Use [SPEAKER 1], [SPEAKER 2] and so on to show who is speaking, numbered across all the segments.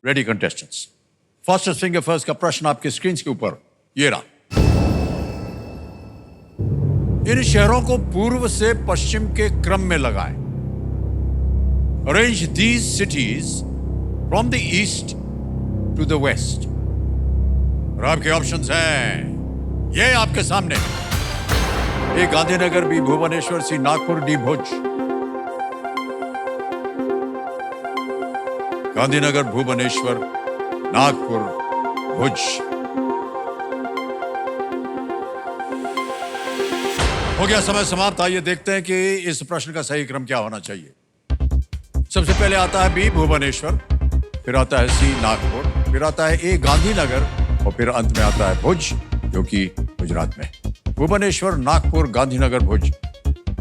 [SPEAKER 1] Ready contestants, fastest finger first का प्रश्न आपके स्क्रीन के ऊपर ये रहा। इन शहरों को पूर्व से पश्चिम के क्रम में लगाएं। Arrange these cities from the east to the west. और आपके ऑप्शंस हैं ये आपके सामने। A Gandhinagar, B Bhubaneswar, C Nagpur, D Bhuj. Gandhinagar, Bhubaneswar, Nagpur, Bhuj. हो गया समय समाप्त। आइए देखते हैं कि इस प्रश्न का सही क्रम क्या होना चाहिए। सबसे पहले आता है बी भुवनेश्वर, फिर आता है सी नागपुर, फिर आता है ए गांधीनगर और फिर अंत में आता है भुज, जो कि गुजरात में। भुवनेश्वर, नागपुर, गांधीनगर, भुज।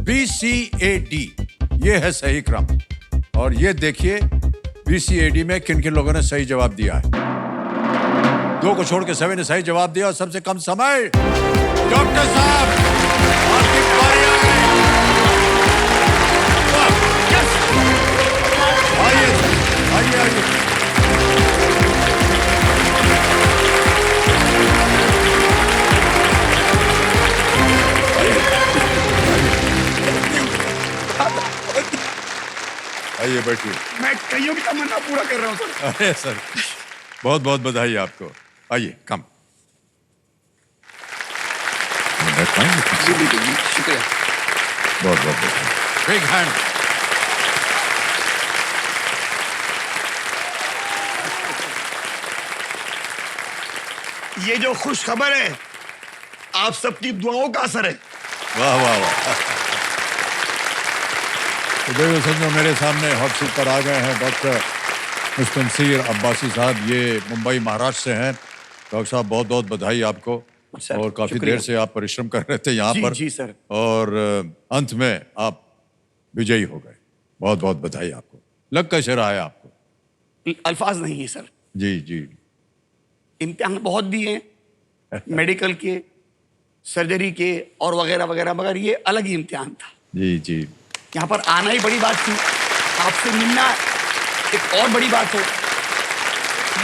[SPEAKER 1] BCAD ये है सही क्रम। और ये देखिए BCAD में किन किन लोगों ने सही जवाब दिया है। 2 को छोड़ के सभी ने सही जवाब दिया। और सबसे कम समय डॉक्टर साहब, आपकी बारी है। आइए आइए आइए। आइए बैठिए।
[SPEAKER 2] मैं कईयों की तमन्ना पूरा कर रहा हूँ सर।
[SPEAKER 1] अरे सर, बहुत बहुत बधाई आपको। आइए कम।
[SPEAKER 2] जी बिल्कुल जी, शुक्रिया।
[SPEAKER 1] बहुत बहुत बधाई। Big hand.
[SPEAKER 2] ये जो खुश खबर है आप सबकी दुआओं का असर है।
[SPEAKER 1] वाह वाह वाह। तो देखो संजो, मेरे सामने हॉट सीट पर आ गए हैं डॉक्टर मुस्तनसीर अब्बासी साहब। ये मुंबई महाराष्ट्र से हैं। डॉक्टर साहब बहुत बहुत बधाई आपको।
[SPEAKER 2] सर,
[SPEAKER 1] और काफी
[SPEAKER 2] शुक्रिया।
[SPEAKER 1] देर से आप परिश्रम कर रहे थे यहाँ
[SPEAKER 2] जी,
[SPEAKER 1] पर।
[SPEAKER 2] जी, सर।
[SPEAKER 1] और अंत में आप विजयी हो गए। बहुत बहुत बधाई आपको। लग कैसे रहा है आपको?
[SPEAKER 2] अल्फाज नहीं है सर।
[SPEAKER 1] जी जी।
[SPEAKER 2] इम्तिहान बहुत दिए मेडिकल के, सर्जरी के और वगैरह वगैरह, मगर ये अलग ही इम्तिहान था।
[SPEAKER 1] जी जी।
[SPEAKER 2] यहाँ पर आना ही बड़ी बात थी, आपसे मिलना एक और बड़ी बात है।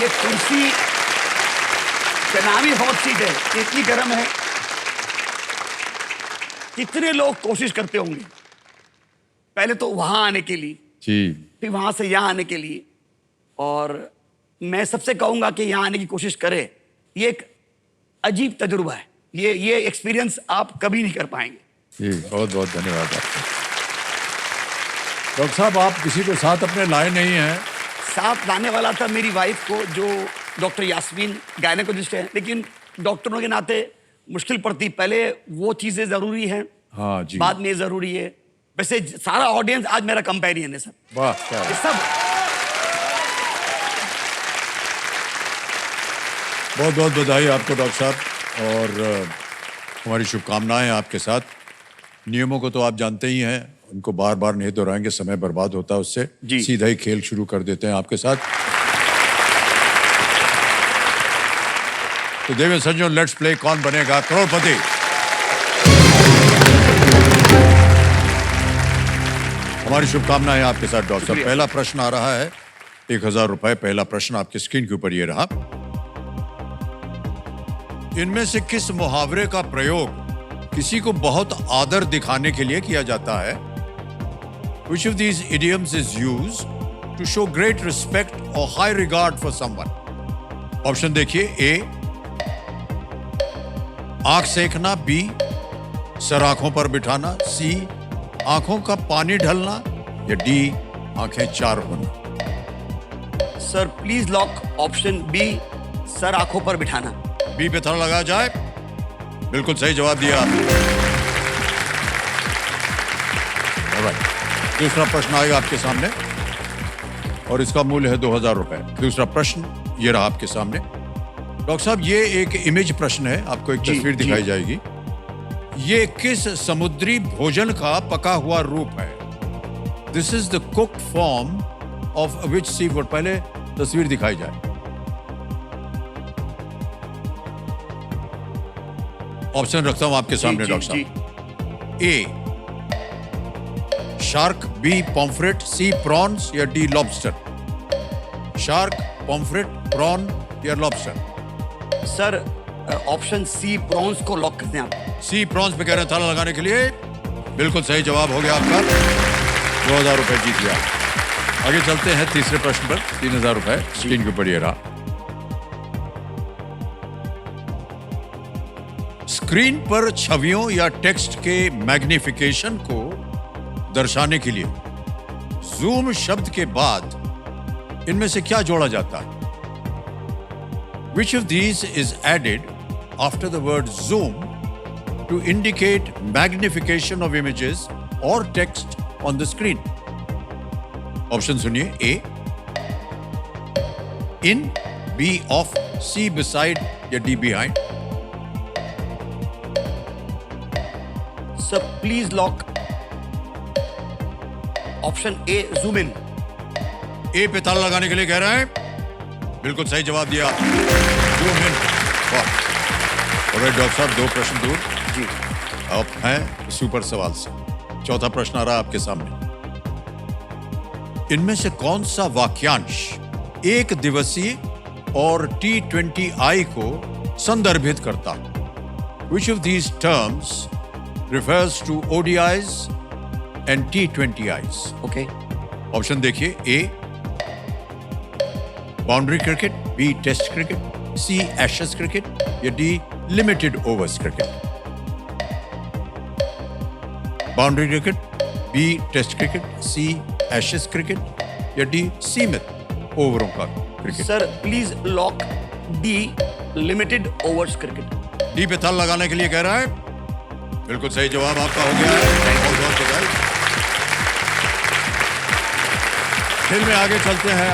[SPEAKER 2] ये कुर्सी का नाम ही हॉट सीट है, इतनी गर्म है। कितने लोग कोशिश करते होंगे पहले तो वहां आने के लिए,
[SPEAKER 1] जी
[SPEAKER 2] फिर वहां से यहाँ आने के लिए। और मैं सबसे कहूंगा कि यहाँ आने की कोशिश करे। ये एक अजीब तजुर्बा है। ये एक्सपीरियंस आप कभी नहीं कर पाएंगे।
[SPEAKER 1] जी, बहुत बहुत धन्यवाद आपको। डॉक्टर साहब, आप किसी को साथ अपने लाए नहीं हैं।
[SPEAKER 2] साथ लाने वाला था मेरी वाइफ को, जो डॉक्टर यास्मीन गायनेकोलॉजिस्ट है, लेकिन डॉक्टरों के नाते मुश्किल पड़ती। पहले वो चीजें जरूरी हैं,
[SPEAKER 1] हाँ जी,
[SPEAKER 2] बाद में ये जरूरी है। वैसे सारा ऑडियंस आज मेरा कंपेरियन है सर।
[SPEAKER 1] वाह क्या
[SPEAKER 2] ये सब
[SPEAKER 1] बहुत बहुत बधाई आपको डॉक्टर साहब। और हमारी शुभकामनाएं आपके साथ। नियमों को तो आप जानते ही हैं, उनको बार बार नहीं दोहराएंगे, समय बर्बाद होता है उससे।
[SPEAKER 2] जी।
[SPEAKER 1] सीधा ही खेल शुरू कर देते हैं आपके साथ। तो देवेंद्र संजो, लेट्स प्ले कौन बनेगा करोड़पति। हमारी शुभकामनाएं आपके साथ डॉक्टर साहब। पहला प्रश्न आ रहा है 1000 रुपए। पहला प्रश्न आपके स्क्रीन के ऊपर ये रहा। इनमें से किस मुहावरे का प्रयोग किसी को बहुत आदर दिखाने के लिए किया जाता है? Which of these idioms is used to show great respect or high regard for someone? Option देखिए। ए आंख सेकना, बी सर आंखों पर बिठाना, सी आंखों का पानी ढलना, या डी आंखें चार होना।
[SPEAKER 2] Sir please lock option B, sir आंखों पर बिठाना।
[SPEAKER 1] बी पे थोड़ा लगाया जाए। बिल्कुल सही जवाब दिया। दूसरा प्रश्न आएगा आपके सामने और इसका मूल्य है 2000 रुपए। दूसरा प्रश्न ये रहा आपके सामने। डॉक्टर साहब, ये एक इमेज प्रश्न है। आपको एक
[SPEAKER 2] जी,
[SPEAKER 1] तस्वीर
[SPEAKER 2] जी।
[SPEAKER 1] दिखाई जाएगी। ये किस समुद्री भोजन का पका हुआ रूप है? This is the cooked form of which seafood. पहले तस्वीर दिखाई जाए। ऑप्शन रखता हूं आपके सामने डॉक्टर साहब। A shark, B pomfret, C prawns, या D lobster. Shark, pomfret, prawn या lobster?
[SPEAKER 2] Sir option C prawns को लॉक करते हैं आप।
[SPEAKER 1] सी प्रॉन्स पे कह रहे हैं ताला लगाने के लिए। बिल्कुल सही जवाब हो गया आपका। 2000 रुपए जीत लिया। आगे चलते हैं तीसरे प्रश्न पर। 3000 रुपए स्क्रीन के ऊपर ये रहा। स्क्रीन पर छवियों या टेक्स्ट के मैग्निफिकेशन को दर्शाने के लिए जूम शब्द के बाद इनमें से क्या जोड़ा जाता है? Which of these is added after the word zoom to indicate magnification of images or text on the screen? Option सुनिए। A, in, B, off, C, beside या D, behind?
[SPEAKER 2] Sir please lock option A zoom in.
[SPEAKER 1] A पे ताला लगाने के लिए कह रहे हैं। बिल्कुल सही जवाब दिया। Zoom in. और डॉक्टर साहब 2 प्रश्न दूर
[SPEAKER 2] जी।
[SPEAKER 1] आप हैं सुपर सवाल से। चौथा प्रश्न आ रहा है आपके सामने। इनमें से कौन सा वाक्यांश एक दिवसीय और T20I को संदर्भित करता है? Which of these terms refers to ODIs and T20Is?
[SPEAKER 2] Okay
[SPEAKER 1] option देखिए। A, boundary cricket, B, test cricket, C, Ashes cricket या D, limited overs cricket? Boundary cricket, B, test cricket, C, Ashes cricket या D, सीमित ओवरों का क्रिकेट?
[SPEAKER 2] Sir please lock D, limited overs cricket.
[SPEAKER 1] D पे ताला लगाने के लिए कह रहा है। बिल्कुल सही जवाब आपका हो गया है। बहुत-बहुत बधाई। खेल में आगे चलते हैं।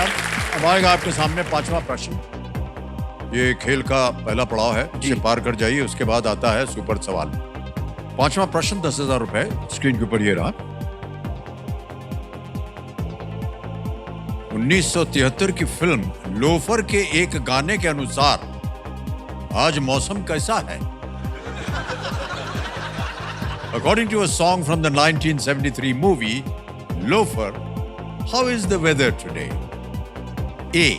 [SPEAKER 1] अब आएगा आपके सामने 5वां प्रश्न। ये खेल का पहला पड़ाव है। इसे पार कर जाइए, उसके बाद आता है सुपर सवाल। 5वां प्रश्न 10,000 रुपए स्क्रीन के ऊपर ये रहा। 1973 की फिल्म लोफर के एक गाने के अनुसार आज मौसम कैसा है? According to a song from the 1973 movie Loafer, how is the weather today? A,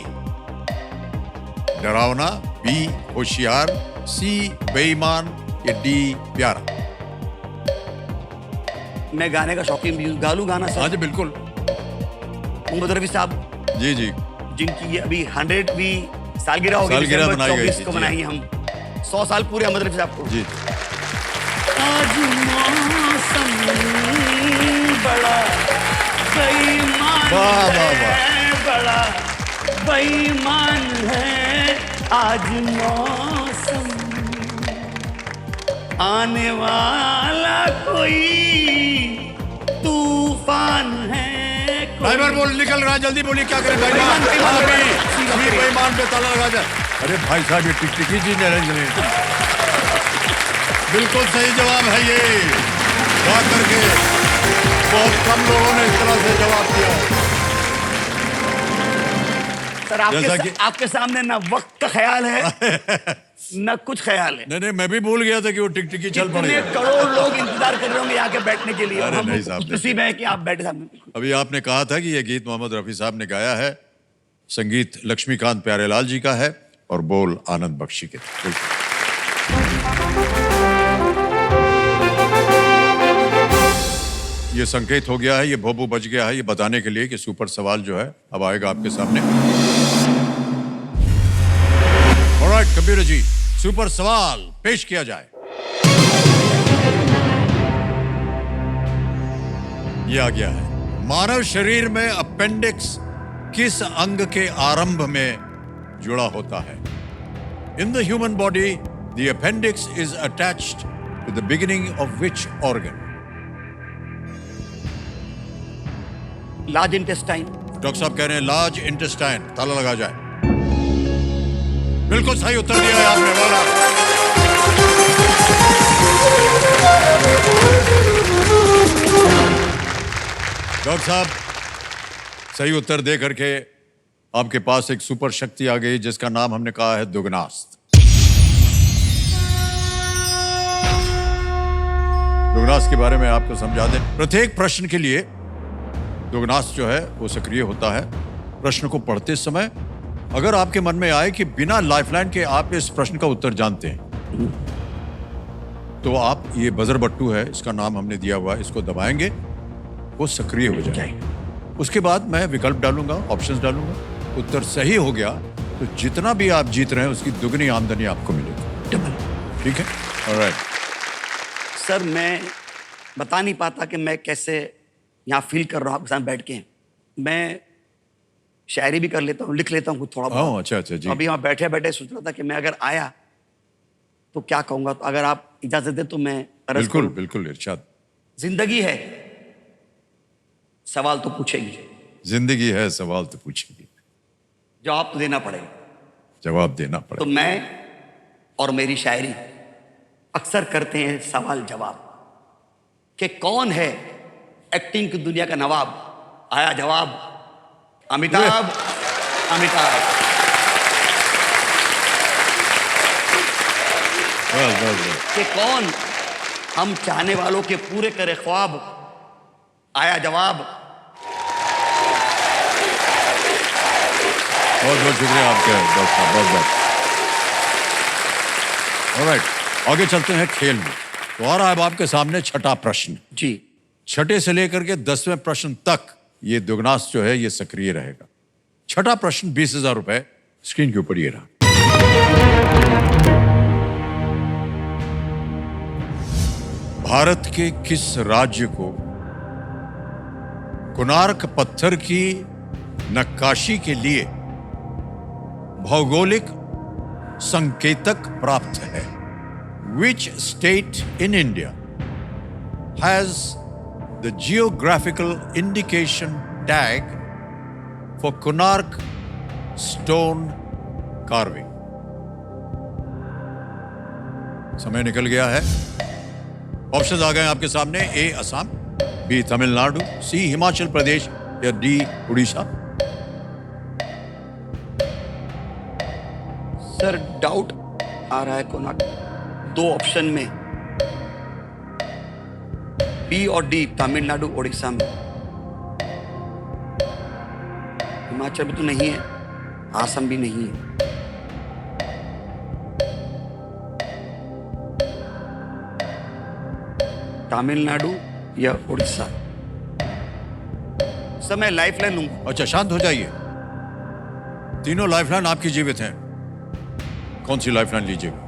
[SPEAKER 1] डरावना, B, होशियार, C, बेईमान या D, प्यारा?
[SPEAKER 2] मैं गाने का शौकीन भी हूँ, गा लूं गाना
[SPEAKER 1] हाँ
[SPEAKER 2] सर?
[SPEAKER 1] जी बिल्कुल।
[SPEAKER 2] मोहम्मद रफी साहब
[SPEAKER 1] जी जी।
[SPEAKER 2] जिनकी ये अभी 100वीं सालगिरह होगी,
[SPEAKER 1] सालगिरह
[SPEAKER 2] दिसंबर
[SPEAKER 1] मनाई गई
[SPEAKER 2] 24
[SPEAKER 1] थी,
[SPEAKER 2] को
[SPEAKER 1] जी।
[SPEAKER 2] मनाएंगे हम। 100 साल पूरे मोहम्मद रफी साहब को।
[SPEAKER 1] जी
[SPEAKER 2] आज मौसम बड़ा बेईमान
[SPEAKER 1] वाह, वाह,
[SPEAKER 2] है, बड़ा बेईमान है आज मौसम, आने वाला कोई तूफान है।
[SPEAKER 1] ड्राइवर बोल निकल रहा, जल्दी बोलिए क्या करें?
[SPEAKER 2] बेईमान,
[SPEAKER 1] बेईमान पे ताला लगा जाए। अरे भाई साहब ये टिकटिकी जी नहीं। बिल्कुल सही जवाब है ये। जा करके बहुत कम लोगों ने इस तरह से जवाब दिया।
[SPEAKER 2] सर
[SPEAKER 1] जैसा कि-
[SPEAKER 2] आपके सामने ना वक्त का ख्याल है न कुछ ख्याल है।
[SPEAKER 1] नहीं मैं भी भूल गया था कि वो टिकटिकी चल
[SPEAKER 2] कितने
[SPEAKER 1] पड़ेगा।
[SPEAKER 2] करोड़ लोग इंतजार कर रहे होंगे यहाँ के बैठने के लिए।
[SPEAKER 1] अरे
[SPEAKER 2] हम
[SPEAKER 1] नहीं साहब,
[SPEAKER 2] नसीब है कि आप बैठे सामने।
[SPEAKER 1] अभी आपने कहा था कि ये गीत मोहम्मद रफी साहब ने गाया है। संगीत लक्ष्मीकांत प्यारेलाल जी का है और बोल आनंद बख्शी के थे। ये संकेत हो गया है, ये भोबू बच गया है, ये बताने के लिए कि सुपर सवाल जो है अब आएगा आपके सामने। ऑलराइट कंप्यूटर जी, सुपर सवाल पेश किया जाए। ये आ गया है। मानव शरीर में अपेंडिक्स किस अंग के आरंभ में जुड़ा होता है? In the human body the appendix is attached to the beginning of which organ?
[SPEAKER 2] Large intestine.
[SPEAKER 1] Doctor साहब कह रहे हैं लार्ज इंटेस्टाइन। ताला लगा जाए। बिल्कुल सही उत्तर दिया है आपने। वाला डॉक्टर साहब सही उत्तर दे करके आपके पास एक सुपर शक्ति आ गई जिसका नाम हमने कहा है दुगनास्त। दुगनास्त के बारे में आपको समझा दें। प्रत्येक प्रश्न के लिए दुगनास्त जो है वो सक्रिय होता है। प्रश्न को पढ़ते समय अगर आपके मन में आए कि बिना लाइफलाइन के आप इस प्रश्न का उत्तर जानते हैं, तो आप ये बजर बट्टू है, इसका नाम हमने दिया हुआ है, इसको दबाएंगे, वो सक्रिय हो जाएगा। उसके बाद मैं विकल्प डालूंगा, ऑप्शंस डालूंगा, उत्तर सही हो गया तो जितना भी आप जीत रहे हैं उसकी दुगनी आमदनी आपको मिलेगी।
[SPEAKER 2] डबल।
[SPEAKER 1] ठीक है, ऑलराइट।
[SPEAKER 2] सर मैं बता नहीं पाता कि मैं कैसे यहाँ फील कर रहा हूँ आपके साथ बैठ के। मैं शायरी भी कर लेता हूँ, लिख लेता हूँ थोड़ा बहुत।
[SPEAKER 1] अच्छा अच्छा जी।
[SPEAKER 2] अभी यहाँ बैठे बैठे सोच रहा था कि मैं अगर आया तो क्या कहूँगा। तो अगर आप इजाजत दें तो मैं अर्ज
[SPEAKER 1] बिल्कुल
[SPEAKER 2] करूं।
[SPEAKER 1] बिल्कुल इरशाद।
[SPEAKER 2] जिंदगी है सवाल तो पूछेगी,
[SPEAKER 1] जिंदगी है सवाल तो पूछेगी,
[SPEAKER 2] जवाब तो देना पड़ेगा।
[SPEAKER 1] जवाब देना
[SPEAKER 2] तो
[SPEAKER 1] पड़ेगा।
[SPEAKER 2] मैं और मेरी शायरी अक्सर करते हैं सवाल जवाब कि कौन है एक्टिंग की दुनिया का नवाब। आया जवाब, अमिताभ। अमिताभ।
[SPEAKER 1] बस बस बस।
[SPEAKER 2] कि कौन हम चाहने वालों के पूरे करे ख्वाब। आया जवाब।
[SPEAKER 1] बहुत बहुत शुक्रिया आपका डॉक्टर साहब, बहुत बहुत। ऑलराइट, आगे चलते हैं खेल में। तो आ रहा है अब आपके सामने छठा प्रश्न।
[SPEAKER 2] जी।
[SPEAKER 1] छठे से लेकर के 10वें प्रश्न तक ये दुगनास जो है ये सक्रिय रहेगा। छठा प्रश्न 20,000 रुपए, स्क्रीन के ऊपर ये रहा। भारत के किस राज्य को कोणार्क पत्थर की नक्काशी के लिए भौगोलिक संकेतक प्राप्त है? Which state in India has the geographical indication tag for Konark stone carving? समय निकल गया है। ऑप्शंस आ गए आपके सामने। ए असम, बी तमिलनाडु, सी हिमाचल प्रदेश या डी उड़ीसा।
[SPEAKER 2] सर डाउट आ रहा है कोणार्क। दो ऑप्शन में बी और डी, तमिलनाडु उड़ीसा में। हिमाचल में तो नहीं है, आसम भी नहीं है। तमिलनाडु या उड़ीसा। सर मैं लाइफलाइन लूंगा।
[SPEAKER 1] अच्छा, शांत हो जाइए। तीनों लाइफलाइन आपकी जीवित हैं। कौन सी लाइफलाइन लीजिएगा?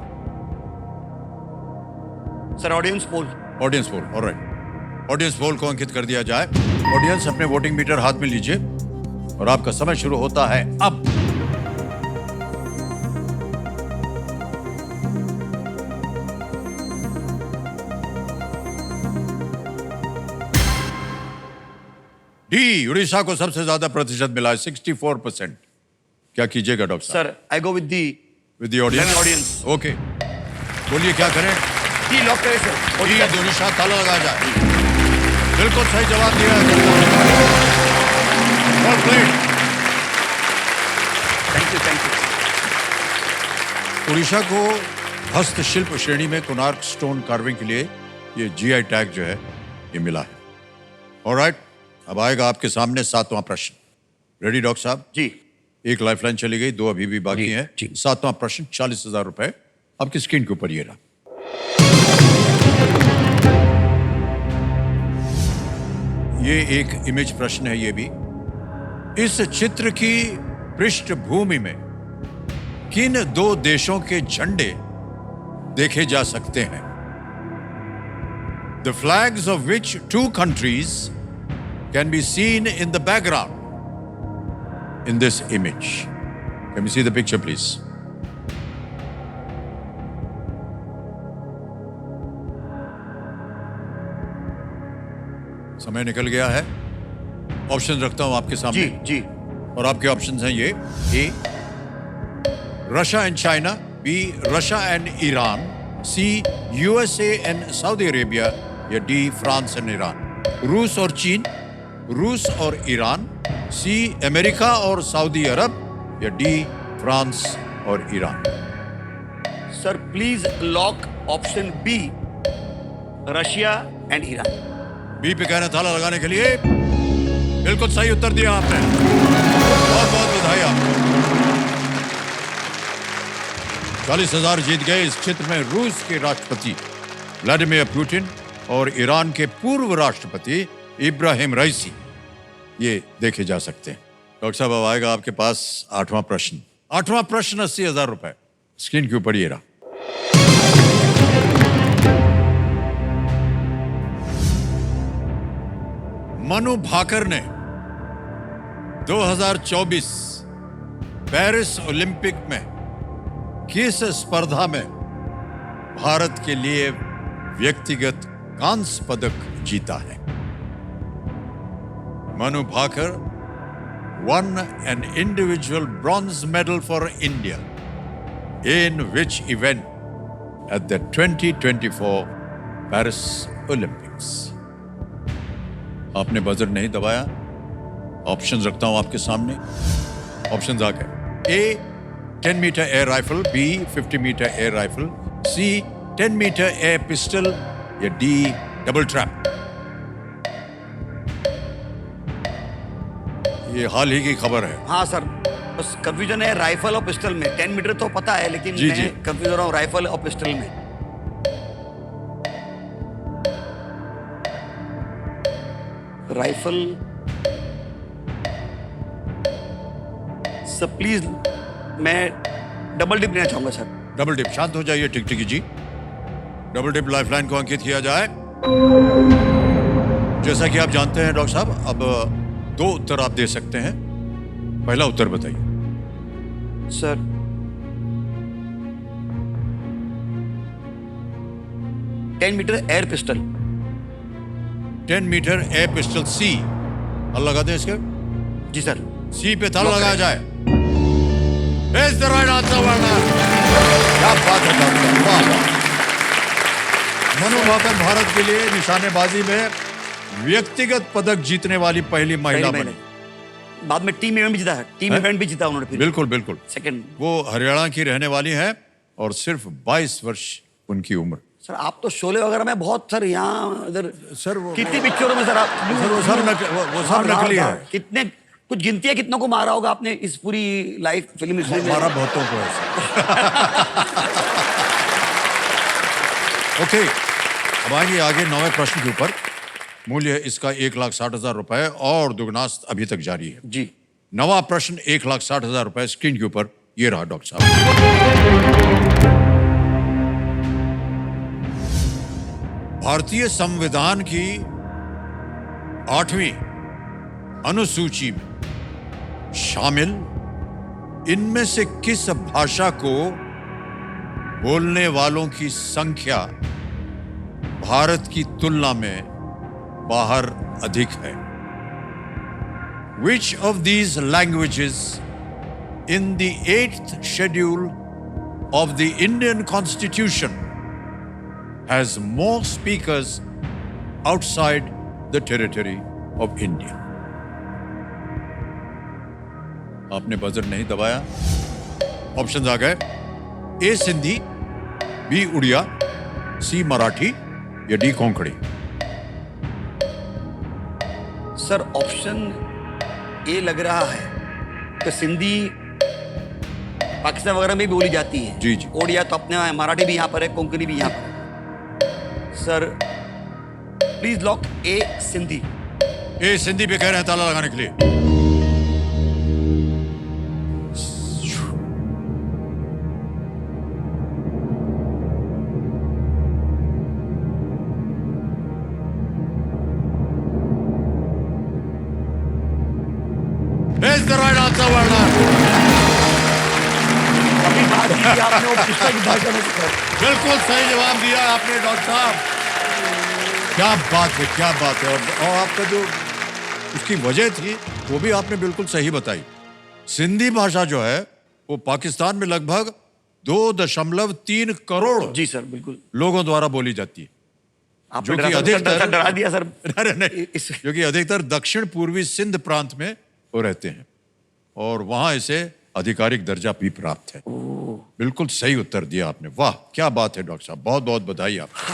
[SPEAKER 2] Sir audience poll.
[SPEAKER 1] Audience poll, alright. Audience poll को अंकित कर दिया जाए। ऑडियंस अपने वोटिंग मीटर हाथ में लीजिए और आपका समय शुरू होता है अब। डी उड़ीसा को सबसे ज्यादा प्रतिशत मिला है, 64%। क्या कीजिएगा डॉक्टर साहब?
[SPEAKER 2] Sir I go with the
[SPEAKER 1] audience.
[SPEAKER 2] Audience.
[SPEAKER 1] Okay, बोलिए क्या करें?
[SPEAKER 2] डी लॉक करें सर।
[SPEAKER 1] डी उड़ीसा, ताला लगाया जाए। बिल्कुल सही जवाब दिया है। Well played।
[SPEAKER 2] Thank you thank you.
[SPEAKER 1] Orissa को हस्तशिल्प श्रेणी में कोणार्क स्टोन कार्विंग के लिए ये जीआई टैग जो है ये मिला है। ऑलराइट, अब आएगा आपके सामने 7वां प्रश्न। रेडी डॉक्टर साहब?
[SPEAKER 2] जी।
[SPEAKER 1] एक लाइफलाइन चली गई, 2 अभी भी बाकी
[SPEAKER 2] जी,
[SPEAKER 1] हैं।
[SPEAKER 2] जी।
[SPEAKER 1] 7वां प्रश्न, 40,000 रुपए आपकी स्क्रीन के ऊपर ये रहा। ये एक इमेज प्रश्न है। ये भी इस चित्र की पृष्ठभूमि में किन 2 देशों के झंडे देखे जा सकते हैं? The flags of which 2 countries can be seen in the background in this image. Can we see the picture, please? समय निकल गया है। ऑप्शन रखता हूं आपके सामने।
[SPEAKER 2] जी जी।
[SPEAKER 1] और आपके ऑप्शंस हैं ये। A Russia and China, B Russia and Iran, C USA and Saudi Arabia या डी फ्रांस एंड ईरान। रूस और चीन, रूस और ईरान, सी अमेरिका और सऊदी अरब या डी फ्रांस और Iran.
[SPEAKER 2] Sir please lock option B, Russia and Iran.
[SPEAKER 1] B पे कहना ताला लगाने के लिए बिल्कुल सही उत्तर दिया आपने। बहुत बहुत बधाई आपको। 40,000 जीत गए। इस क्षेत्र में रूस के राष्ट्रपति व्लादिमीर पुतिन और ईरान के पूर्व राष्ट्रपति इब्राहिम रईसी ये देखे जा सकते हैं। डॉक्टर साहब अब आएगा आपके पास 8वां प्रश्न। 8वां प्रश्न 80,000 रुपए स्क्रीन के ऊपर ये रहा। मनु भाकर ने 2024 पेरिस ओलंपिक में किस स्पर्धा में भारत के लिए व्यक्तिगत कांस्य पदक जीता है? Manu Bhaker won an individual bronze medal for India in which event at the 2024 Paris Olympics? आपने बजर नहीं दबाया। ऑप्शंस रखता हूं आपके सामने। ऑप्शंस आ गए। A 10 meter air rifle, B 50 meter air rifle, C 10 meter air pistol या D double trap। ये हाल ही की खबर है।
[SPEAKER 2] हाँ सर, बस कंफ्यूजन है राइफल और पिस्टल में। 10 मीटर तो पता है, लेकिन
[SPEAKER 1] जी,
[SPEAKER 2] मैं कंफ्यूज हो रहा हूँ राइफल और पिस्टल में। राइफल सर प्लीज, मैं डबल डिप लेना चाहूंगा सर।
[SPEAKER 1] Double dip. शांत हो जाइए Tiktiki ji. Double dip lifeline को अंकित किया जाए। जैसा कि आप जानते हैं डॉक्टर साहब, अब 2 उत्तर आप दे सकते हैं। पहला उत्तर बताइए
[SPEAKER 2] सर। Ten metre air pistol.
[SPEAKER 1] 10 metre air pistol C. ताला लगा दें इसके।
[SPEAKER 2] जी सर।
[SPEAKER 1] सी पे ताला लगाया जाए। Is the right answer, Warner? क्या बात है डॉक्टर, वाह। मनु भाकर भारत के लिए निशानेबाजी में व्यक्तिगत पदक जीतने वाली पहली महिला बनी।
[SPEAKER 2] बाद में टीम इवेंट भी जीता है। टीम इवेंट भी जीता उन्होंने फिर।
[SPEAKER 1] बिल्कुल बिल्कुल।
[SPEAKER 2] सेकंड।
[SPEAKER 1] वो हरियाणा की रहने वाली है और सिर्फ 22 वर्ष उनकी उम्र।
[SPEAKER 2] सर आप तो शोले वगैरह में बहुत सर यहाँ इधर
[SPEAKER 1] सर वो
[SPEAKER 2] कितनी पिक्चरों में सर आप
[SPEAKER 1] सर वो सब नकली है।
[SPEAKER 2] कितने कुछ गिनती है कितनों को मारा होगा आपने इस पूरी लाइफ फिल्म हिस्ट्री में?
[SPEAKER 1] मारा बहुतों को है। ओके, अब आएंगे आगे 9वें प्रश्न के ऊपर। मूल्य इसका 1,60,000 रुपए और दुगुना अभी तक जारी है।
[SPEAKER 2] जी।
[SPEAKER 1] 9वां प्रश्न 1,60,000 रुपए स्क्रीन के ऊपर ये रहा डॉक्टर साहब। भारतीय संविधान की 8वीं अनुसूची में शामिल इनमें से किस भाषा को बोलने वालों की संख्या भारत की तुलना में बाहर अधिक है? Which of these languages in the 8th schedule of the Indian Constitution has more speakers outside the territory of India? आपने बजर नहीं दबाया। ऑप्शंस आ गए। ए सिंधी, बी उड़िया, सी मराठी या D Konkani.
[SPEAKER 2] Sir option A लग रहा है कि सिंधी पाकिस्तान वगैरह में भी बोली जाती है।
[SPEAKER 1] जी जी।
[SPEAKER 2] ओडिया तो अपने मराठी भी यहाँ पर है, कोंकणी भी यहाँ पर है। सर प्लीज लॉक ए सिंधी।
[SPEAKER 1] ए सिंधी पे कह रहे हैं ताला लगाने के लिए। Is the right answer, Warner?
[SPEAKER 2] अभी बात की आपने वो पुस्तक की भाषा में सिखाया।
[SPEAKER 1] बिल्कुल सही जवाब दिया आपने डॉक्टर साहब। क्या बात है, क्या बात है। और आपका जो उसकी वजह थी वो भी आपने बिल्कुल सही बताई। सिंधी भाषा जो है वो पाकिस्तान में लगभग 2.3 करोड़
[SPEAKER 2] जी सर बिल्कुल
[SPEAKER 1] लोगों द्वारा बोली जाती है,
[SPEAKER 2] आपने
[SPEAKER 1] जो कि अधिकतर
[SPEAKER 2] डरा दिया सर।
[SPEAKER 1] अरे नहीं, जो कि अधिकतर दक्षिण पूर्वी सिंध प्रांत में वो रहते हैं और वहां इसे आधिकारिक दर्जा भी प्राप्त है। बिल्कुल सही उत्तर दिया आपने। वाह क्या बात है डॉक्टर साहब, बहुत बहुत बधाई आपको।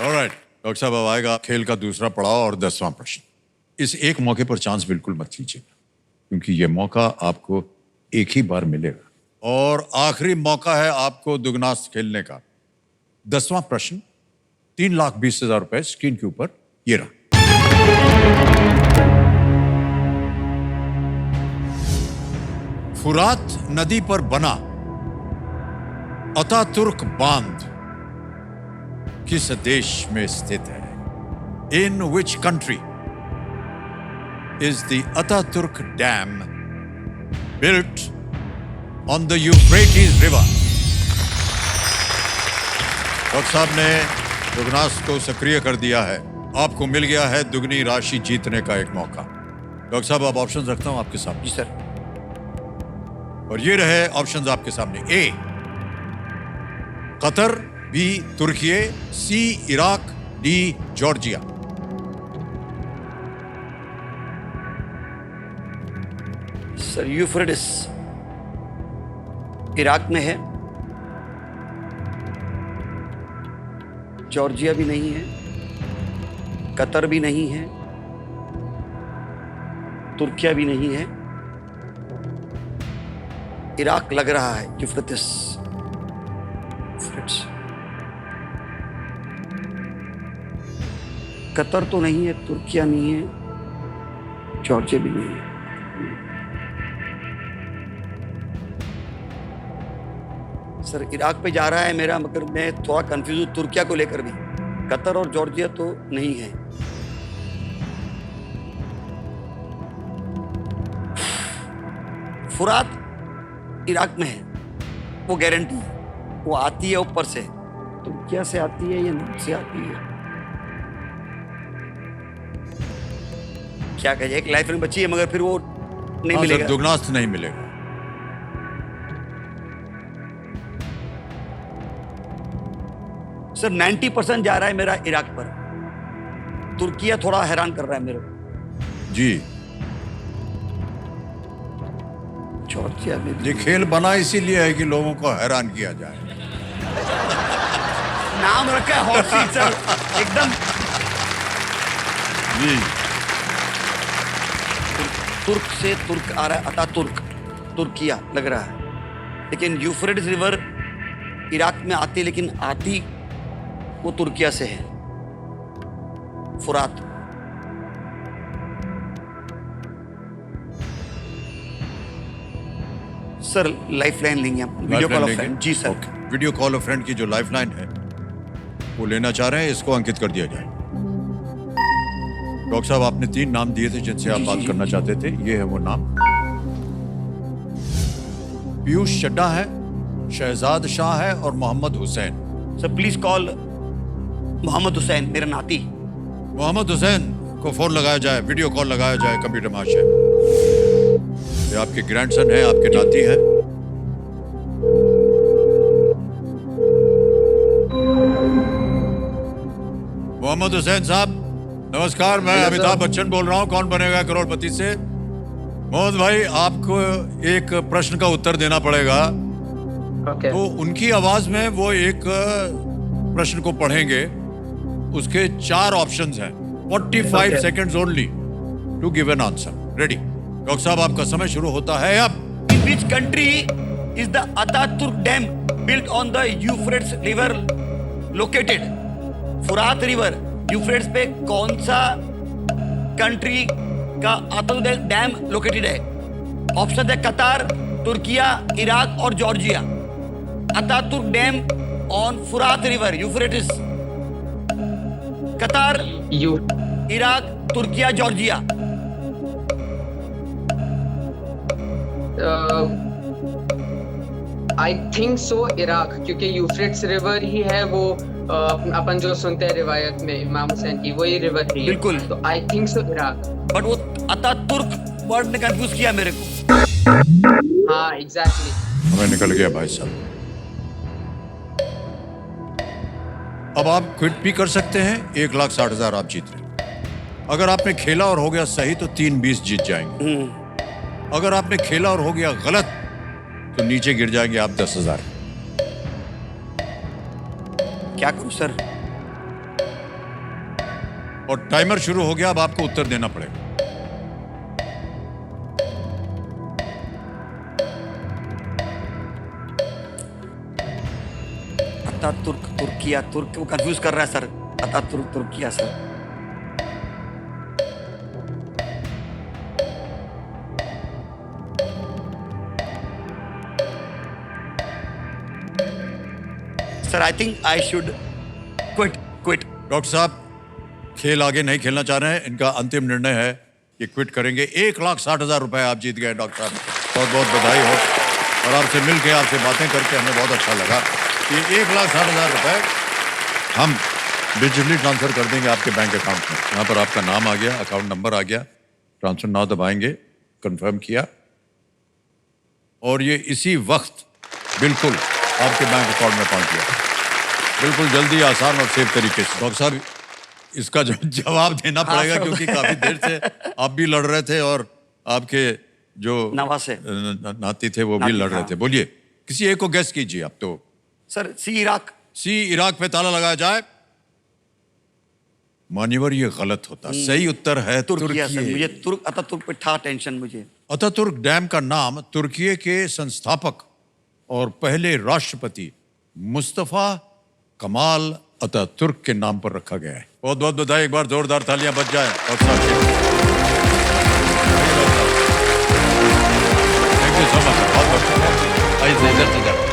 [SPEAKER 1] ऑलराइट डॉक्टर साहब, अब आएगा खेल का दूसरा पड़ाव और 10वां प्रश्न। इस एक मौके पर चांस बिल्कुल मत लीजिए। क्योंकि ये मौका आपको एक ही बार मिलेगा और आखिरी मौका है आपको दुगनास खेलने का। 10वां प्रश्न, 3,20,000 रुपए स्क्रीन के ऊपर ये रहा। फुरात नदी पर बना अतातुर्क बांध किस देश में स्थित है? In which country is the Ataturk dam built on the Euphrates river? Doctor साहब ने दुगनास को सक्रिय कर दिया है। आपको मिल गया है दुगनी राशि जीतने का एक मौका। डॉक्टर साहब, अब ऑप्शन रखता हूं आपके सामने।
[SPEAKER 2] जी सर।
[SPEAKER 1] और ये रहे ऑप्शंस आपके सामने। A Qatar, B Turkey, C Iraq, D Georgia.
[SPEAKER 2] Sir Euphrates Iraq में है, जॉर्जिया भी नहीं है, कतर भी नहीं है, तुर्किया भी नहीं है, इराक लग रहा है। यूफ्रेटिस कतर तो नहीं है, तुर्किया नहीं है, जॉर्जिया भी नहीं है। सर इराक पे जा रहा है मेरा, मगर मैं थोड़ा कंफ्यूज हूँ तुर्किया को लेकर भी। कतर और जॉर्जिया तो नहीं है। फुरात इराक में है, वो गारंटी है। वो आती है ऊपर से, तुर्किया से आती है या नॉर्थ से आती है, क्या कहिए। एक लाइफ लाइन बची है, मगर फिर वो नहीं मिलेगा।
[SPEAKER 1] दुगनास नहीं मिलेगा।
[SPEAKER 2] सर 90% जा रहा है मेरा इराक पर। तुर्किया थोड़ा हैरान कर रहा है मेरे को।
[SPEAKER 1] जी,
[SPEAKER 2] जॉर्जिया में
[SPEAKER 1] ये खेल बना इसीलिए है कि लोगों को हैरान किया जाए।
[SPEAKER 2] नाम रखा है हॉट सीट सर, एकदम।
[SPEAKER 1] जी,
[SPEAKER 2] तुर्क से तुर्क आ रहा है, अतातुर्क, तुर्किया लग रहा है। लेकिन यूफ्रेटिस रिवर इराक में आती, लेकिन आती वो तुर्किया से है, फुरात। सर लाइफलाइन लेंगे आप, वीडियो कॉल ऑफ फ्रेंड। जी sir.
[SPEAKER 1] Okay, video call of friend की जो लाइफलाइन है वो लेना चाह रहे हैं, इसको अंकित कर दिया जाए। डॉक्टर साहब, आपने 3 नाम दिए थे जिनसे आप बात करना चाहते थे। ये है वो नाम। पीयूष चड्ढा है, शहजाद शाह है और Mohammad Hussain.
[SPEAKER 2] Sir please call Mohammad Hussain, मेरा नाती।
[SPEAKER 1] मोहम्मद हुसैन को फोन लगाया जाए, वीडियो कॉल लगाया जाए कंप्यूटर महाशय। ये आपके ग्रैंडसन है, आपके नाती है। मोहम्मद हुसैन साहब नमस्कार, मैं अमिताभ बच्चन बोल रहा हूं, कौन बनेगा करोड़पति से। मोहम्मद भाई, आपको एक प्रश्न का उत्तर देना पड़ेगा। तो उनकी आवाज में वो एक प्रश्न को पढ़ेंगे। उसके 4 ऑप्शंस हैं। 45 seconds only to give an answer. Ready? Doctor साहब, आपका समय शुरू होता है अब।
[SPEAKER 2] In which country is the Ataturk Dam built on the Euphrates River located? फुरात रिवर यूफ्रेट्स पे कौन सा कंट्री का अतातुर्क डैम लोकेटेड है? ऑप्शन है कतार, तुर्किया, इराक और जॉर्जिया। अतातुर्क डैम ऑन फुरात river Euphrates, Qatar, Iraq, Turkiye, Georgia.
[SPEAKER 3] I think so Iraq, क्योंकि यूफ्रेट्स रिवर ही है वो अपन जो सुनते हैं रिवायत में इमाम हुसैन की, वही रिवर थी।
[SPEAKER 2] बिल्कुल।
[SPEAKER 3] तो आई थिंक सो इराक।
[SPEAKER 2] बट वो अतातुर्क वर्ड ने कंफ्यूज किया मेरे को।
[SPEAKER 3] हाँ एग्जैक्टली।
[SPEAKER 1] हमें निकल गया भाई साहब। अब आप क्विट भी कर सकते हैं। 1,60,000 आप जीत रहे। अगर आपने खेला और हो गया सही तो 3,20 जीत जाएंगे। अगर आपने खेला और हो गया गलत तो नीचे गिर जाएंगे आप 10,000।
[SPEAKER 2] क्या करूं सर?
[SPEAKER 1] और टाइमर शुरू हो गया। अब आपको उत्तर देना पड़ेगा।
[SPEAKER 2] अतातुर्क तुर्किया तुर्क वो कंफ्यूज कर रहा है sir Ataturk Türkiye sir sir I think I should quit
[SPEAKER 1] doctor साहब खेल आगे नहीं खेलना चाह रहे हैं, इनका अंतिम निर्णय है कि क्विट करेंगे। 1,60,000 रुपए आप जीत गए डॉक्टर साहब, बहुत बहुत बधाई हो। और आपसे मिलके आपसे बातें करके हमें बहुत अच्छा लगा कि 1,60,000 रुपए हम डिजिटली ट्रांसफर कर देंगे आपके बैंक अकाउंट में। यहाँ पर आपका नाम आ गया, अकाउंट नंबर आ गया, ट्रांसफर नाउ दबाएंगे, कंफर्म किया और ये इसी वक्त बिल्कुल आपके बैंक अकाउंट में पहुंच गया, बिल्कुल जल्दी, आसान और सेफ तरीके से। डॉक्टर साहब इसका जवाब देना पड़ेगा क्योंकि काफी देर से आप भी लड़ रहे थे और आपके जो
[SPEAKER 2] नवासे
[SPEAKER 1] नाती थे वो भी लड़ रहे थे। बोलिए, किसी एक को गेस कीजिए आप। तो
[SPEAKER 2] सर सी इराक।
[SPEAKER 1] सी इराक पे ताला लगाया जाए। मान्यवर ये गलत होता, सही उत्तर है
[SPEAKER 2] तुर्किया। सर
[SPEAKER 1] तुर्की।
[SPEAKER 2] मुझे अतातुर्क पे था टेंशन मुझे।
[SPEAKER 1] अतातुर्क डैम का नाम तुर्की के संस्थापक और पहले राष्ट्रपति मुस्तफा कमाल अतातुर्क के नाम पर रखा गया है। बहुत बहुत बधाई, एक बार जोरदार तालियां बज जाए डॉक्टर साहब के। थैंक यू सो मच, बहुत बहुत। आइए इधर से इधर।